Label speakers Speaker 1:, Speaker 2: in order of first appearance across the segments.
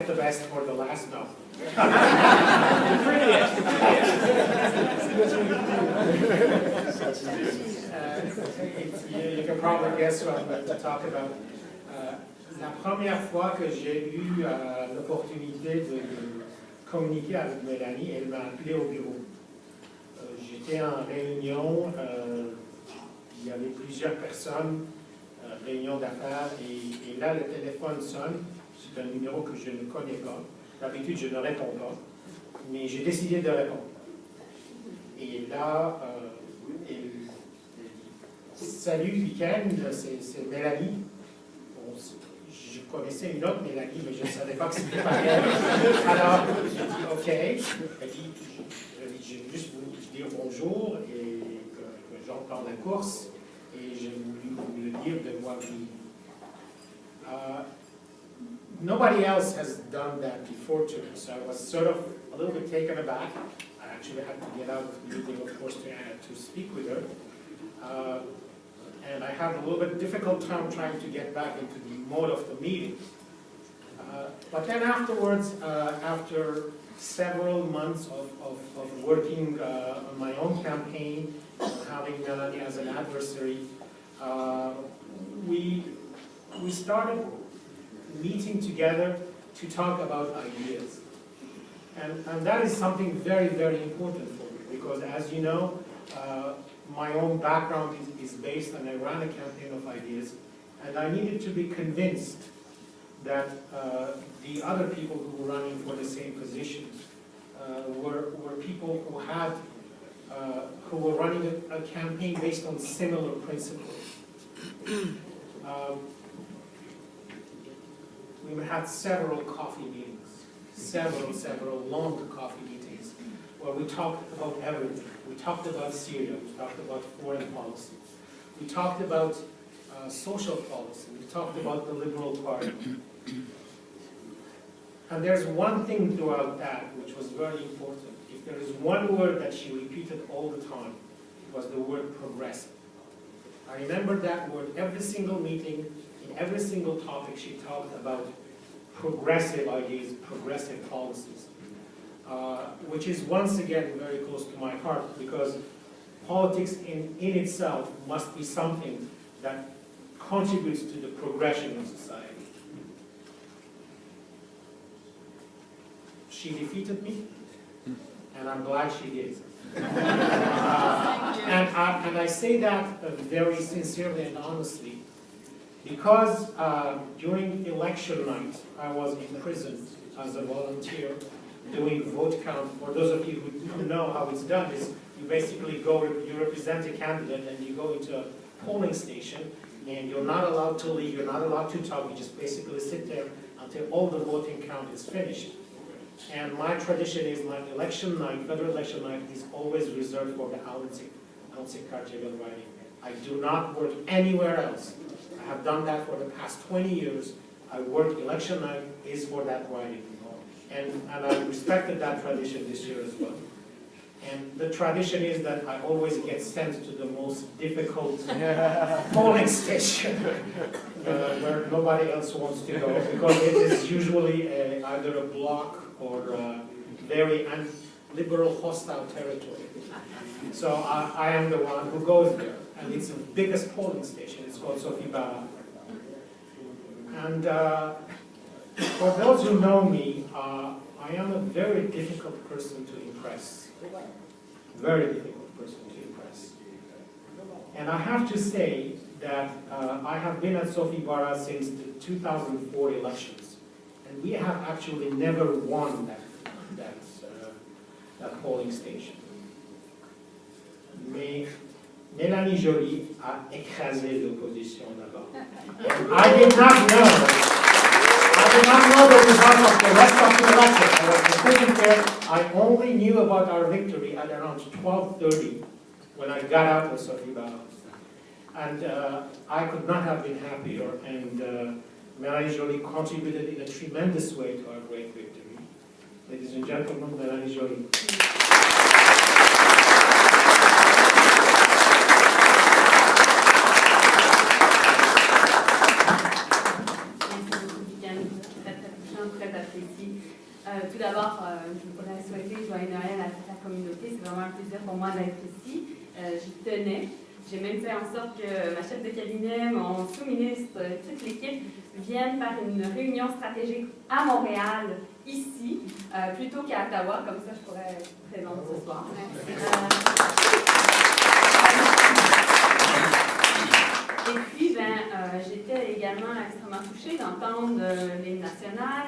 Speaker 1: The best for the last, no. You can probably guess what I'm going to talk about. La première fois que j'ai eu l'opportunité de communiquer avec Mélanie, elle m'a appelé au bureau. J'étais en réunion, il y avait plusieurs personnes, réunion d'affaires, et là le téléphone sonne. C'est un numéro que je ne connais pas. D'habitude, je ne réponds pas, mais j'ai décidé de répondre. Et là, salut, week-end, c'est Mélanie. Bon, je connaissais une autre Mélanie, mais je ne savais pas que c'était pas elle. Alors, j'ai dit OK. Elle dit, je vais juste vous dire bonjour et que j'entends la course et j'ai voulu vous le dire de voix vive. Nobody else has done that before to me, so I was sort of a little bit taken aback. I actually had to get out of the meeting, of course, to speak with her. And I had a little bit difficult time trying to get back into the mode of the meeting. But then afterwards, after several months of working on my own campaign, having Mélanie as an adversary, we started meeting together to talk about ideas. And that is something very, very important for me, because as you know, my own background is based on I ran a campaign of ideas, and I needed to be convinced that the other people who were running for the same position were people who had who were running a campaign based on similar principles. We had several coffee meetings, several long coffee meetings, where we talked about everything. We talked about Syria, we talked about foreign policy, we talked about social policy, we talked about the Liberal Party. And there's one thing throughout that which was very important. If there is one word that she repeated all the time, it was the word progressive. I remember that word every single meeting. In every single topic, she talked about progressive ideas, progressive policies, which is once again very close to my heart, because politics in itself must be something that contributes to the progression of society. She defeated me, and I'm glad she did. And I say that very sincerely and honestly, because during election night, I was imprisoned as a volunteer doing vote count. For those of you who don't know how it's done, is you basically go, you represent a candidate and you go into a polling station and you're not allowed to leave, you're not allowed to talk, you just basically sit there until all the voting count is finished. And my tradition is my election night, federal election night, is always reserved for the Alensik Kartjegel riding. I do not work anywhere else. I have done that for the past 20 years. I work election night is for that riding. And I respected that tradition this year as well. And the tradition is that I always get sent to the most difficult polling station where nobody else wants to go, because it is usually either a block or very liberal hostile territory. So I am the one who goes there. And it's the biggest polling station. It's called Sophie Bara. And for those who know me, I am a very difficult person to impress. Very difficult person to impress. And I have to say that I have been at Sophie Bara since the 2004 elections. And we have actually never won that polling station. Mélanie Joly a écrasé l'opposition là-bas. I did not know the result of the rest of the election. I was sitting there. I only knew about our victory at around 12:30 when I got out of Sophie Bara. And I could not have been happier. And Mélanie Joly contributed in a tremendous way to our great victory. Ladies and gentlemen, Mélanie Joly.
Speaker 2: Très apprécié. je voudrais souhaiter joyeux Noël à toute la communauté. C'est vraiment un plaisir pour moi d'être ici. J'y tenais. J'ai même fait en sorte que ma chef de cabinet, mon sous-ministre, toute l'équipe viennent faire une réunion stratégique à Montréal, ici, plutôt qu'à Ottawa. Comme ça, je pourrais être présente ce soir. Et puis, j'étais également extrêmement touchée d'entendre l'hymne national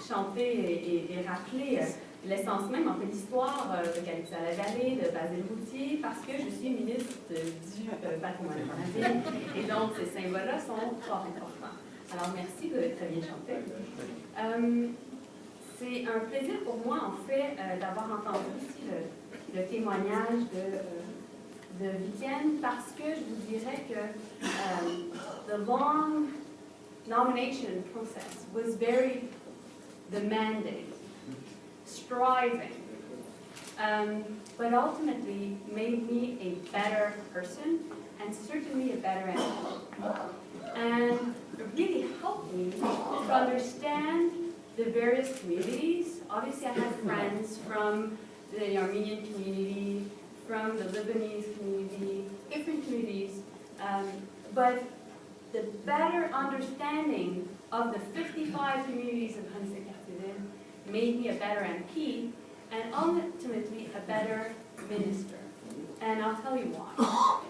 Speaker 2: chanter et rappeler l'essence même, en fait, l'histoire de Calypso-à-la-Vallée, de Basile-Routier, parce que je suis ministre du patrimoine canadien, et donc ces symboles-là sont fort importants. Alors, merci de très bien chanter. C'est un plaisir pour moi, en fait, d'avoir entendu aussi le témoignage de Vivienne, parce que je vous dirais que the long nomination process was very demanding, striving, but ultimately made me a better person and certainly a better MP. And it really helped me to understand the various communities. Obviously, I had friends from the Armenian community, from the Lebanese community, different communities, but the better understanding of the 55 communities of Huntsic-Cartierville made me a better MP and ultimately a better minister. And I'll tell you why.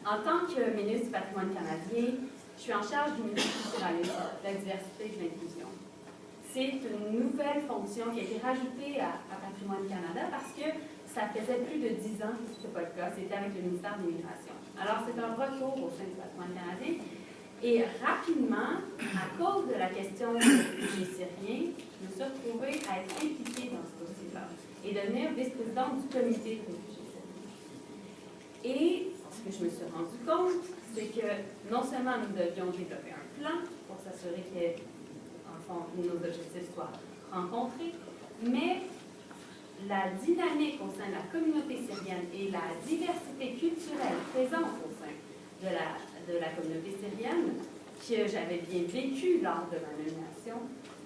Speaker 2: En tant que ministre du patrimoine canadien, je suis en charge du multiculturalisme, de la diversité et de l'inclusion. C'est une nouvelle fonction qui a été rajoutée à Patrimoine Canada parce que ça faisait plus de 10 ans que ce n'était pas le cas. C'était avec le ministère de l'Immigration. Alors, c'est un retour au sein du patrimoine canadien. Et rapidement, à cause de la question des réfugiés syriens, je me suis retrouvée à être impliquée dans ce dossier-là et devenir vice-présidente du comité de réfugiés syriens. Et ce que je me suis rendu compte, c'est que non seulement nous devions développer un plan pour s'assurer que, en fond, nos objectifs soient rencontrés, mais la dynamique au sein de la communauté syrienne et la diversité culturelle présente au sein de la communauté syrienne, que j'avais bien vécu lors de ma nomination,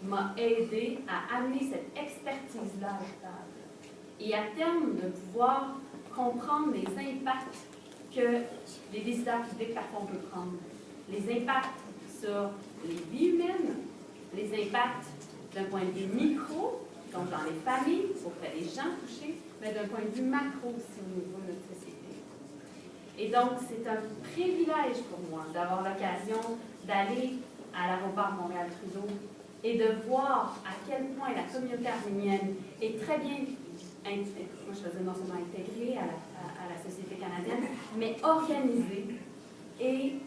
Speaker 2: m'a aidé à amener cette expertise-là à la table. Et à terme, de pouvoir comprendre les impacts que les décideurs publics parfois on peut prendre. Les impacts sur les vies humaines, les impacts d'un point de vue micro, donc dans les familles, auprès des gens touchés, mais d'un point de vue macro aussi au niveau de notre société. Et donc, c'est un privilège pour moi d'avoir l'occasion d'aller à l'aéroport Montréal-Trudeau et de voir à quel point la communauté arménienne est très bien, moi je faisais non seulement intégrée à la société canadienne, mais organisée et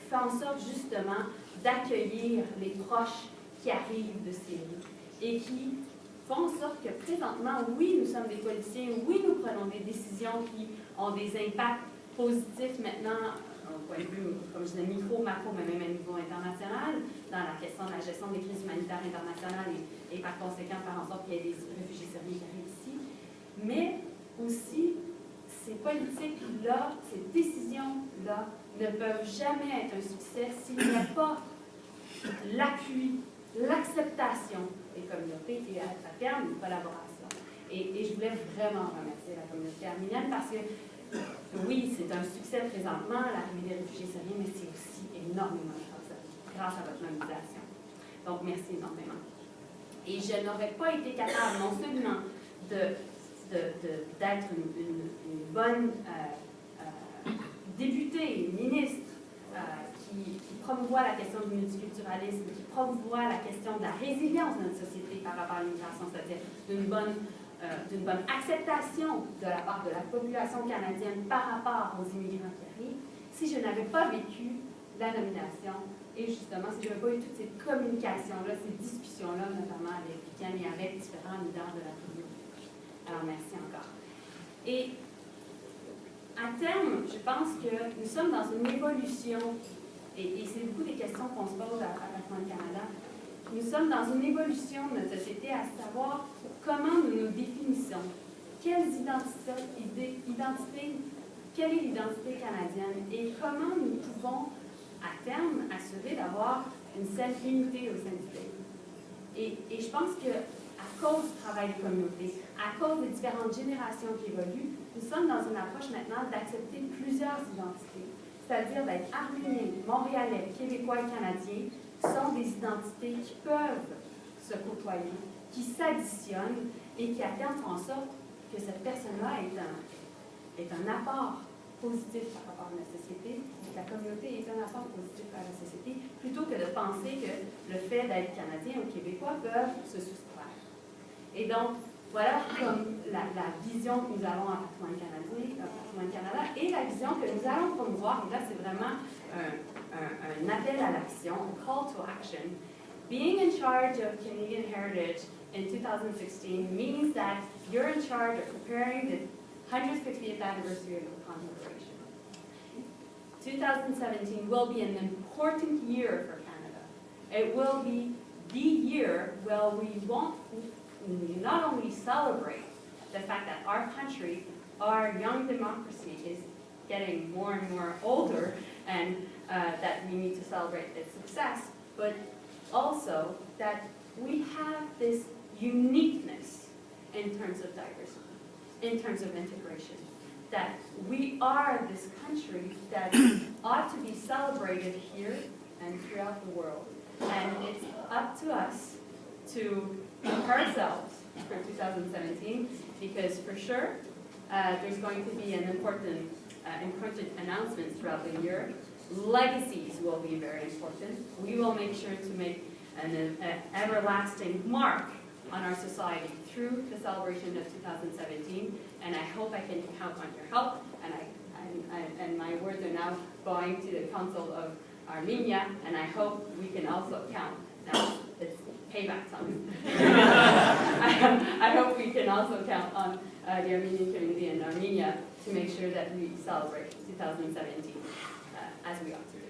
Speaker 2: fait en sorte justement d'accueillir les proches qui arrivent de Syrie et qui font en sorte que présentement, oui, nous sommes des politiciens, oui, nous prenons des décisions qui ont des impacts positifs maintenant, au point de vue, comme je disais, micro, macro, mais même à niveau international, dans la question de la gestion des crises humanitaires internationales et par conséquent faire en sorte qu'il y ait des réfugiés syriens qui arrivent ici. Mais aussi, ces politiques-là, ces décisions-là ne peuvent jamais être un succès s'il n'y a pas l'appui, l'acceptation des communautés et à terme une collaboration. Et je voulais vraiment remercier la communauté arménienne parce que oui, c'est un succès présentement, l'arrivée des réfugiés syriens, mais c'est aussi énormément grâce à votre mobilisation. Donc, merci énormément. Et je n'aurais pas été capable non seulement d'être une bonne députée, ministre, qui promouvoit la question du multiculturalisme, qui promouvoit la question de la résilience de notre société par rapport à l'immigration, c'est-à-dire d'une bonne acceptation de la part de la population canadienne par rapport aux immigrants qui arrivent, si je n'avais pas vécu la nomination et justement si je n'avais pas eu toutes ces communications-là, ces discussions-là, notamment avec Vivienne et avec différents leaders de la communauté. Alors, merci encore. Et à terme, je pense que nous sommes dans une évolution, et c'est beaucoup des questions qu'on se pose à Patrimoine Canada. Nous sommes dans une évolution de notre société à savoir comment nous nous définissons. Quelle est l'identité canadienne et comment nous pouvons, à terme, assurer d'avoir une certaine unité au sein du pays. Et je pense que à cause du travail des communautés, à cause des différentes générations qui évoluent, nous sommes dans une approche maintenant d'accepter plusieurs identités. C'est-à-dire d'être arménien, montréalais, québécois et canadien sont des identités qui peuvent se côtoyer, qui s'additionnent et qui à terme font en sorte que cette personne-là est un apport positif par rapport à la société, et que la communauté est un apport positif à la société, plutôt que de penser que le fait d'être canadien ou québécois peuvent se soustraire. Et donc, voilà comme la vision que nous avons en Patrimoine Canada et la vision que nous allons promouvoir. Et là, c'est vraiment un appel à l'action, un call to action. Being in charge of Canadian Heritage in 2016 means that you're in charge of preparing the 150th anniversary of the Confederation. 2017 will be an important year for Canada. It will be the year where we won't not only celebrate the fact that our country, our young democracy is getting more and more older and that we need to celebrate its success, but also that we have this uniqueness in terms of diversity, in terms of integration, that we are this country that ought to be celebrated here and throughout the world. And it's up to us to prepare ourselves for 2017, because for sure there's going to be an important announcements throughout the year. Legacies will be very important. We will make sure to make an everlasting mark on our society through the celebration of 2017, and I hope I can count on your help, and my words are now going to the Council of Armenia, and I hope we can also count. Now, it's payback time. I hope we can also count on the Armenian community in Armenia to make sure that we celebrate 2017 as we ought to do.